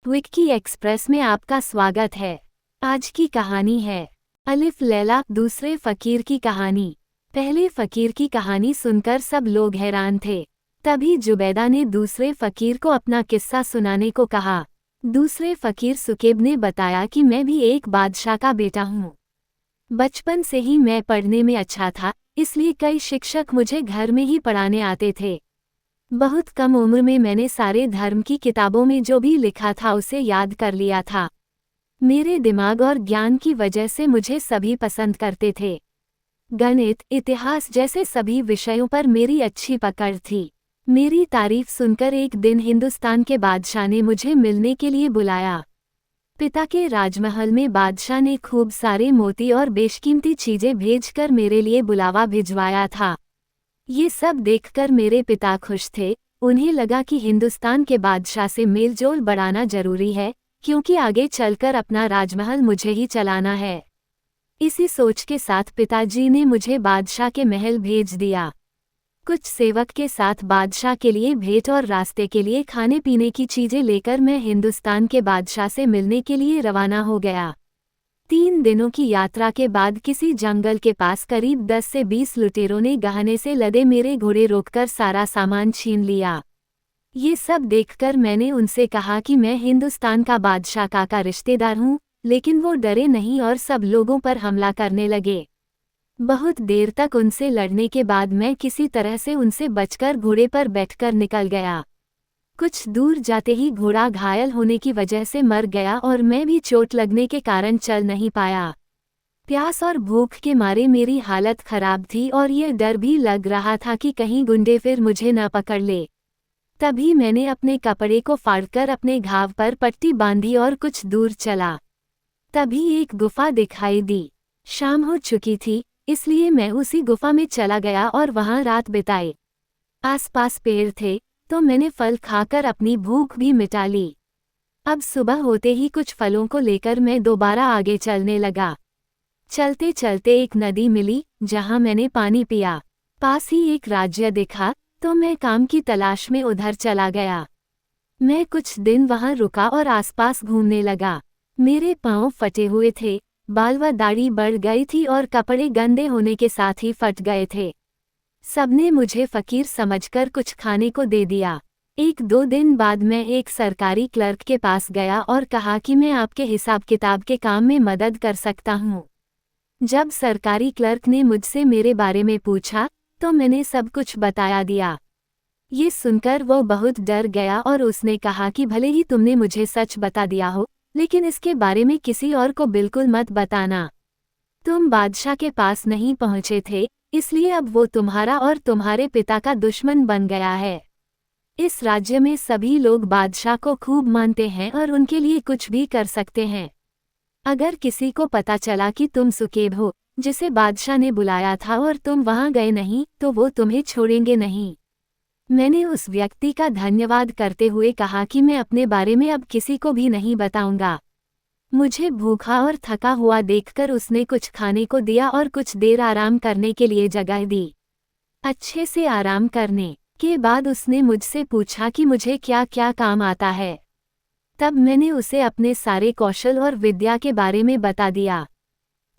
Vicky express में आपका स्वागत है। आज की कहानी है अलिफ लैला दूसरे फकीर की कहानी। पहले फकीर की कहानी सुनकर सब लोग हैरान थे। तभी जुबैदा ने दूसरे फकीर को अपना किस्सा सुनाने को कहा। दूसरे फकीर सुकेब ने बताया कि मैं भी एक बादशाह का बेटा हूँ। बचपन से ही मैं पढ़ने में अच्छा था, इसलिए कई शिक्षक मुझे घर में ही पढ़ाने आते थे। बहुत कम उम्र में मैंने सारे धर्म की किताबों में जो भी लिखा था उसे याद कर लिया था। मेरे दिमाग और ज्ञान की वजह से मुझे सभी पसंद करते थे। गणित, इतिहास जैसे सभी विषयों पर मेरी अच्छी पकड़ थी। मेरी तारीफ सुनकर एक दिन हिंदुस्तान के बादशाह ने मुझे मिलने के लिए बुलाया। पिता के राजमहल में बादशाह ने खूब सारे मोती और बेशकीमती चीजें भेजकर मेरे लिए बुलावा भिजवाया था। ये सब देखकर मेरे पिता खुश थे। उन्हें लगा कि हिंदुस्तान के बादशाह से मेलजोल बढ़ाना जरूरी है, क्योंकि आगे चलकर अपना राजमहल मुझे ही चलाना है। इसी सोच के साथ पिताजी ने मुझे बादशाह के महल भेज दिया। कुछ सेवक के साथ बादशाह के लिए भेंट और रास्ते के लिए खाने पीने की चीजें लेकर मैं हिंदुस्तान के बादशाह से मिलने के लिए रवाना हो गया। 3 दिनों की यात्रा के बाद किसी जंगल के पास करीब 10 से 20 लुटेरों ने गहने से लदे मेरे घोड़े रोककर सारा सामान छीन लिया। ये सब देखकर मैंने उनसे कहा कि मैं हिंदुस्तान का बादशाह का रिश्तेदार हूँ, लेकिन वो डरे नहीं और सब लोगों पर हमला करने लगे। बहुत देर तक उनसे लड़ने के बाद मैं किसी तरह से उनसे बचकर घोड़े पर बैठकर निकल गया। कुछ दूर जाते ही घोड़ा घायल होने की वजह से मर गया और मैं भी चोट लगने के कारण चल नहीं पाया। प्यास और भूख के मारे मेरी हालत खराब थी और ये डर भी लग रहा था कि कहीं गुंडे फिर मुझे न पकड़ ले। तभी मैंने अपने कपड़े को फाड़कर अपने घाव पर पट्टी बांधी और कुछ दूर चला। तभी एक गुफा दिखाई दी। शाम हो चुकी थी, इसलिए मैं उसी गुफा में चला गया और वहां रात बिताई। आसपास पेड़ थे, तो मैंने फल खाकर अपनी भूख भी मिटा ली। अब सुबह होते ही कुछ फलों को लेकर मैं दोबारा आगे चलने लगा। चलते चलते एक नदी मिली, जहां मैंने पानी पिया। पास ही एक राज्य दिखा, तो मैं काम की तलाश में उधर चला गया। मैं कुछ दिन वहां रुका और आसपास घूमने लगा। मेरे पांव फटे हुए थे, बाल व दाढ़ी बढ़ गई थी और कपड़े गंदे होने के साथ ही फट गए थे। सबने मुझे फकीर समझकर कुछ खाने को दे दिया। 1-2 दिन बाद मैं एक सरकारी क्लर्क के पास गया और कहा कि मैं आपके हिसाब किताब के काम में मदद कर सकता हूँ। जब सरकारी क्लर्क ने मुझसे मेरे बारे में पूछा, तो मैंने सब कुछ बताया दिया। ये सुनकर वो बहुत डर गया और उसने कहा कि भले ही तुमने मुझे सच बता दिया हो, लेकिन इसके बारे में किसी और को बिल्कुल मत बताना। तुम बादशाह के पास नहीं पहुँचे थे, इसलिए अब वो तुम्हारा और तुम्हारे पिता का दुश्मन बन गया है। इस राज्य में सभी लोग बादशाह को खूब मानते हैं और उनके लिए कुछ भी कर सकते हैं। अगर किसी को पता चला कि तुम सुकेब हो, जिसे बादशाह ने बुलाया था, और तुम वहां गए नहीं, तो वो तुम्हें छोड़ेंगे नहीं। मैंने उस व्यक्ति का धन्यवाद करते हुए कहा कि मैं अपने बारे में अब किसी को भी नहीं बताऊंगा। मुझे भूखा और थका हुआ देखकर उसने कुछ खाने को दिया और कुछ देर आराम करने के लिए जगह दी। अच्छे से आराम करने के बाद उसने मुझसे पूछा कि मुझे क्या क्या काम आता है। तब मैंने उसे अपने सारे कौशल और विद्या के बारे में बता दिया।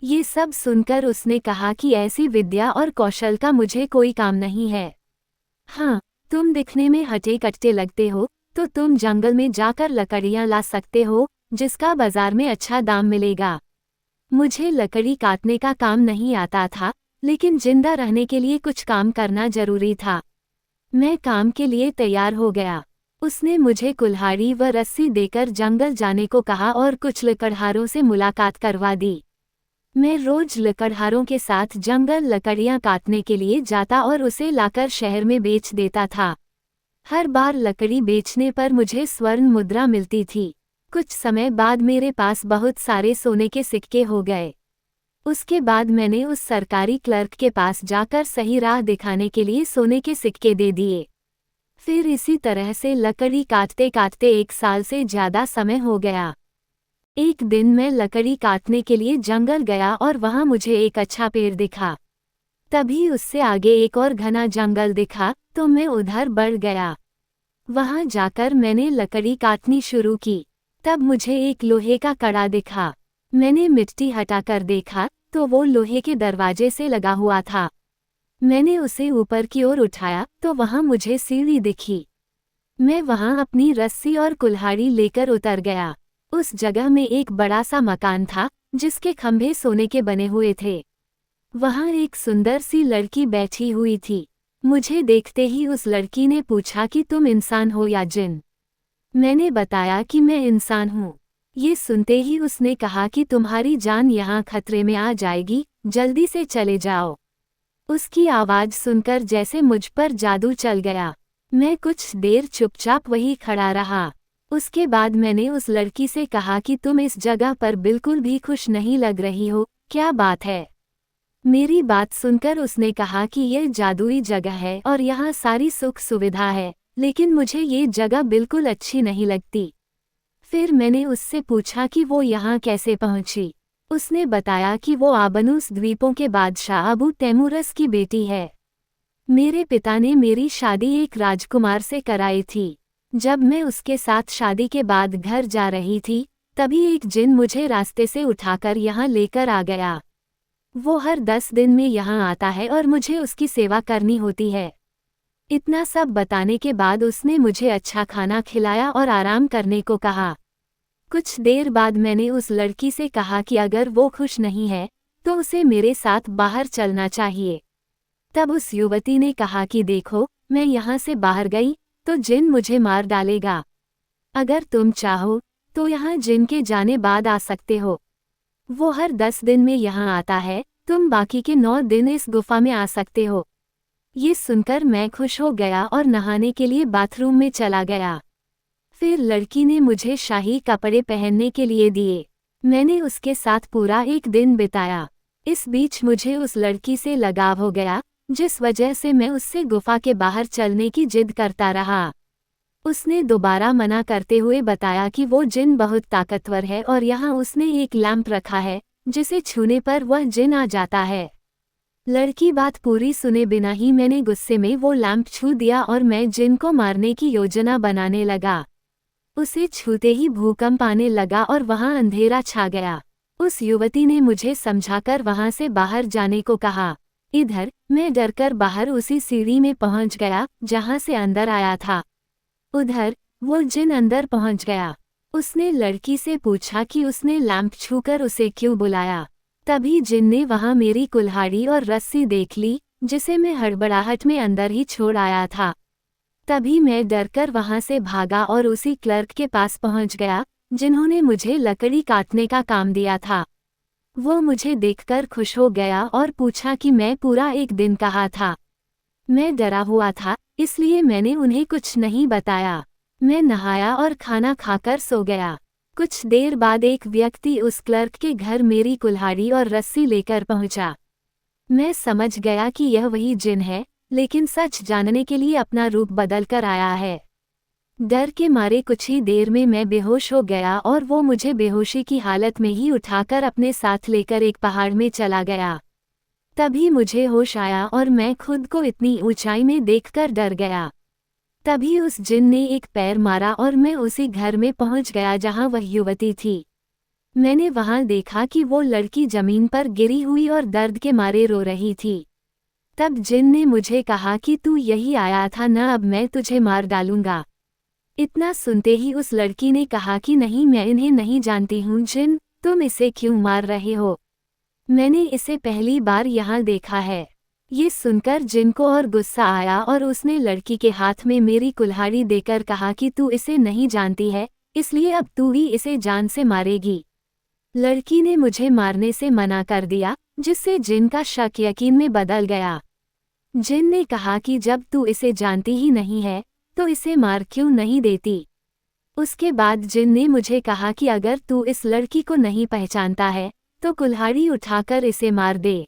ये सब सुनकर उसने कहा कि ऐसी विद्या और कौशल का मुझे कोई काम नहीं है। हाँ, तुम दिखने में हटे कट्टे लगते हो, तो तुम जंगल में जाकर लकड़ियाँ ला सकते हो, जिसका बाजार में अच्छा दाम मिलेगा। मुझे लकड़ी काटने का काम नहीं आता था, लेकिन जिंदा रहने के लिए कुछ काम करना जरूरी था। मैं काम के लिए तैयार हो गया। उसने मुझे कुल्हाड़ी व रस्सी देकर जंगल जाने को कहा और कुछ लकड़हारों से मुलाकात करवा दी। मैं रोज लकड़हारों के साथ जंगल लकड़ियां काटने के लिए जाता और उसे लाकर शहर में बेच देता था। हर बार लकड़ी बेचने पर मुझे स्वर्ण मुद्रा मिलती थी। कुछ समय बाद मेरे पास बहुत सारे सोने के सिक्के हो गए। उसके बाद मैंने उस सरकारी क्लर्क के पास जाकर सही राह दिखाने के लिए सोने के सिक्के दे दिए। फिर इसी तरह से लकड़ी काटते काटते 1 साल से ज़्यादा समय हो गया। एक दिन मैं लकड़ी काटने के लिए जंगल गया और वहां मुझे एक अच्छा पेड़ दिखा। तभी उससे आगे एक और घना जंगल दिखा, तो मैं उधर बढ़ गया। वहां जाकर मैंने लकड़ी काटनी शुरू की। तब मुझे एक लोहे का कड़ा दिखा। मैंने मिट्टी हटाकर देखा तो वो लोहे के दरवाजे से लगा हुआ था। मैंने उसे ऊपर की ओर उठाया तो वहां मुझे सीढ़ी दिखी। मैं वहां अपनी रस्सी और कुल्हाड़ी लेकर उतर गया। उस जगह में एक बड़ा सा मकान था जिसके खंभे सोने के बने हुए थे। वहां एक सुंदर सी लड़की बैठी हुई थी। मुझे देखते ही उस लड़की ने पूछा कि तुम इंसान हो या जिन। मैंने बताया कि मैं इंसान हूँ। ये सुनते ही उसने कहा कि तुम्हारी जान यहाँ खतरे में आ जाएगी, जल्दी से चले जाओ। उसकी आवाज़ सुनकर जैसे मुझ पर जादू चल गया। मैं कुछ देर चुपचाप वहीं खड़ा रहा। उसके बाद मैंने उस लड़की से कहा कि तुम इस जगह पर बिल्कुल भी खुश नहीं लग रही हो, क्या बात है? मेरी बात सुनकर उसने कहा कि यह जादुई जगह है और यहाँ सारी सुख सुविधा है, लेकिन मुझे ये जगह बिल्कुल अच्छी नहीं लगती। फिर मैंने उससे पूछा कि वो यहाँ कैसे पहुँची। उसने बताया कि वो आबनूस द्वीपों के बादशाह अबू तैमूरस की बेटी है। मेरे पिता ने मेरी शादी एक राजकुमार से कराई थी। जब मैं उसके साथ शादी के बाद घर जा रही थी, तभी एक जिन मुझे रास्ते से उठाकर यहाँ लेकर आ गया। वो हर 10 दिन में यहाँ आता है और मुझे उसकी सेवा करनी होती है। इतना सब बताने के बाद उसने मुझे अच्छा खाना खिलाया और आराम करने को कहा। कुछ देर बाद मैंने उस लड़की से कहा कि अगर वो खुश नहीं है तो उसे मेरे साथ बाहर चलना चाहिए। तब उस युवती ने कहा कि देखो, मैं यहाँ से बाहर गई तो जिन मुझे मार डालेगा। अगर तुम चाहो तो यहाँ जिन के जाने बाद आ सकते हो। वो हर 10 दिन में यहाँ आता है, तुम बाकी के 9 दिन इस गुफा में आ सकते हो। ये सुनकर मैं खुश हो गया और नहाने के लिए बाथरूम में चला गया। फिर लड़की ने मुझे शाही कपड़े पहनने के लिए दिए। मैंने उसके साथ पूरा एक दिन बिताया। इस बीच मुझे उस लड़की से लगाव हो गया, जिस वजह से मैं उससे गुफा के बाहर चलने की जिद करता रहा। उसने दोबारा मना करते हुए बताया कि वो जिन बहुत ताकतवर है और यहाँ उसने एक लैंप रखा है, जिसे छूने पर वह जिन आ जाता है। लड़की बात पूरी सुने बिना ही मैंने गुस्से में वो लैंप छू दिया और मैं जिन को मारने की योजना बनाने लगा। उसे छूते ही भूकंप आने लगा और वहां अंधेरा छा गया। उस युवती ने मुझे समझाकर वहां से बाहर जाने को कहा। इधर मैं डरकर बाहर उसी सीढ़ी में पहुंच गया जहां से अंदर आया था। उधर वो जिन अंदर पहुंच गया। उसने लड़की से पूछा कि उसने लैंप छूकर उसे क्यों बुलाया। तभी जिन ने वहां मेरी कुल्हाड़ी और रस्सी देख ली, जिसे मैं हड़बड़ाहट में अंदर ही छोड़ आया था। तभी मैं डरकर वहां से भागा और उसी क्लर्क के पास पहुंच गया, जिन्होंने मुझे लकड़ी काटने का काम दिया था। वो मुझे देखकर खुश हो गया और पूछा कि मैं पूरा एक दिन कहाँ था। मैं डरा हुआ था, इसलिए मैंने उन्हें कुछ नहीं बताया। मैं नहाया और खाना खाकर सो गया। कुछ देर बाद एक व्यक्ति उस क्लर्क के घर मेरी कुल्हाड़ी और रस्सी लेकर पहुंचा। मैं समझ गया कि यह वही जिन है, लेकिन सच जानने के लिए अपना रूप बदल कर आया है। डर के मारे कुछ ही देर में मैं बेहोश हो गया और वो मुझे बेहोशी की हालत में ही उठाकर अपने साथ लेकर एक पहाड़ में चला गया। तभी मुझे होश आया और मैं खुद को इतनी ऊंचाई में देखकर डर गया। तभी उस जिन ने एक पैर मारा और मैं उसी घर में पहुंच गया जहां वह युवती थी। मैंने वहां देखा कि वो लड़की जमीन पर गिरी हुई और दर्द के मारे रो रही थी। तब जिन ने मुझे कहा कि तू यही आया था न, अब मैं तुझे मार डालूंगा। इतना सुनते ही उस लड़की ने कहा कि नहीं, मैं इन्हें नहीं जानती हूँ जिन, तुम इसे क्यों मार रहे हो? मैंने इसे पहली बार यहाँ देखा है। ये सुनकर जिन को और गुस्सा आया और उसने लड़की के हाथ में मेरी कुल्हाड़ी देकर कहा कि तू इसे नहीं जानती है, इसलिए अब तू ही इसे जान से मारेगी। लड़की ने मुझे मारने से मना कर दिया, जिससे जिन का शक यकीन में बदल गया। जिन ने कहा कि जब तू इसे जानती ही नहीं है तो इसे मार क्यों नहीं देती। उसके बाद जिन ने मुझे कहा कि अगर तू इस लड़की को नहीं पहचानता है तो कुल्हाड़ी उठाकर इसे मार दे।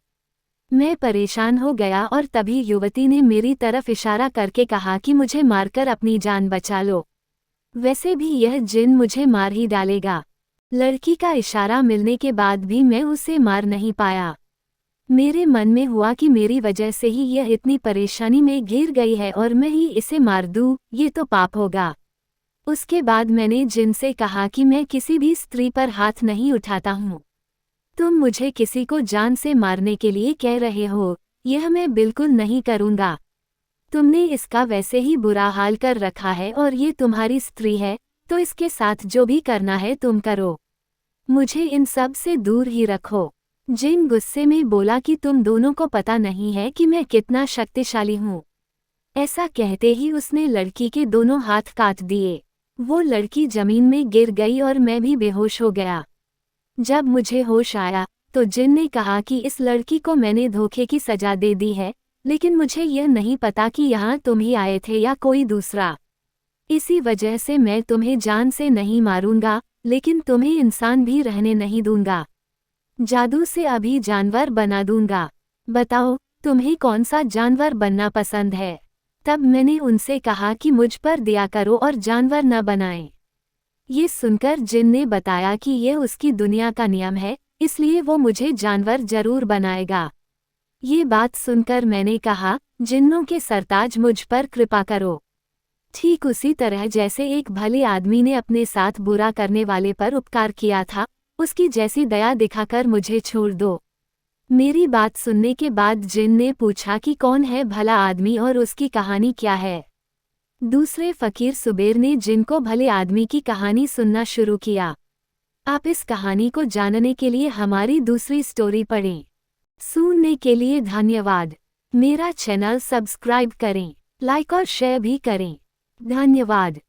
मैं परेशान हो गया और तभी युवती ने मेरी तरफ इशारा करके कहा कि मुझे मारकर अपनी जान बचा लो, वैसे भी यह जिन मुझे मार ही डालेगा। लड़की का इशारा मिलने के बाद भी मैं उसे मार नहीं पाया। मेरे मन में हुआ कि मेरी वजह से ही यह इतनी परेशानी में घिर गई है और मैं ही इसे मार दूं, ये तो पाप होगा। उसके बाद मैंने जिन से कहा कि मैं किसी भी स्त्री पर हाथ नहीं उठाता हूँ। तुम मुझे किसी को जान से मारने के लिए कह रहे हो, यह मैं बिल्कुल नहीं करूँगा। तुमने इसका वैसे ही बुरा हाल कर रखा है और ये तुम्हारी स्त्री है, तो इसके साथ जो भी करना है तुम करो। मुझे इन सब से दूर ही रखो। जिन गुस्से में बोला कि तुम दोनों को पता नहीं है कि मैं कितना शक्तिशाली हूँ। ऐसा कहते ही उसने लड़की के दोनों हाथ काट दिए। वो लड़की जमीन में गिर गई और मैं भी बेहोश हो गया। जब मुझे होश आया तो जिन ने कहा कि इस लड़की को मैंने धोखे की सजा दे दी है, लेकिन मुझे यह नहीं पता कि यहाँ तुम ही आए थे या कोई दूसरा। इसी वजह से मैं तुम्हें जान से नहीं मारूंगा, लेकिन तुम्हें इंसान भी रहने नहीं दूंगा। जादू से अभी जानवर बना दूंगा। बताओ, तुम्हें कौन सा जानवर बनना पसंद है? तब मैंने उनसे कहा कि मुझ पर दया करो और जानवर न बनाएं। ये सुनकर जिन ने बताया कि यह उसकी दुनिया का नियम है, इसलिए वो मुझे जानवर जरूर बनाएगा। ये बात सुनकर मैंने कहा, जिन्नों के सरताज मुझ पर कृपा करो। ठीक उसी तरह जैसे एक भले आदमी ने अपने साथ बुरा करने वाले पर उपकार किया था, उसकी जैसी दया दिखाकर मुझे छोड़ दो। मेरी बात सुनने के बाद जिन ने पूछा कि कौन है भला आदमी और उसकी कहानी क्या है। दूसरे फकीर सुबेर ने जिन को भले आदमी की कहानी सुनना शुरू किया। आप इस कहानी को जानने के लिए हमारी दूसरी स्टोरी पढ़ें। सुनने के लिए धन्यवाद। मेरा चैनल सब्सक्राइब करें, लाइक और शेयर भी करें। धन्यवाद।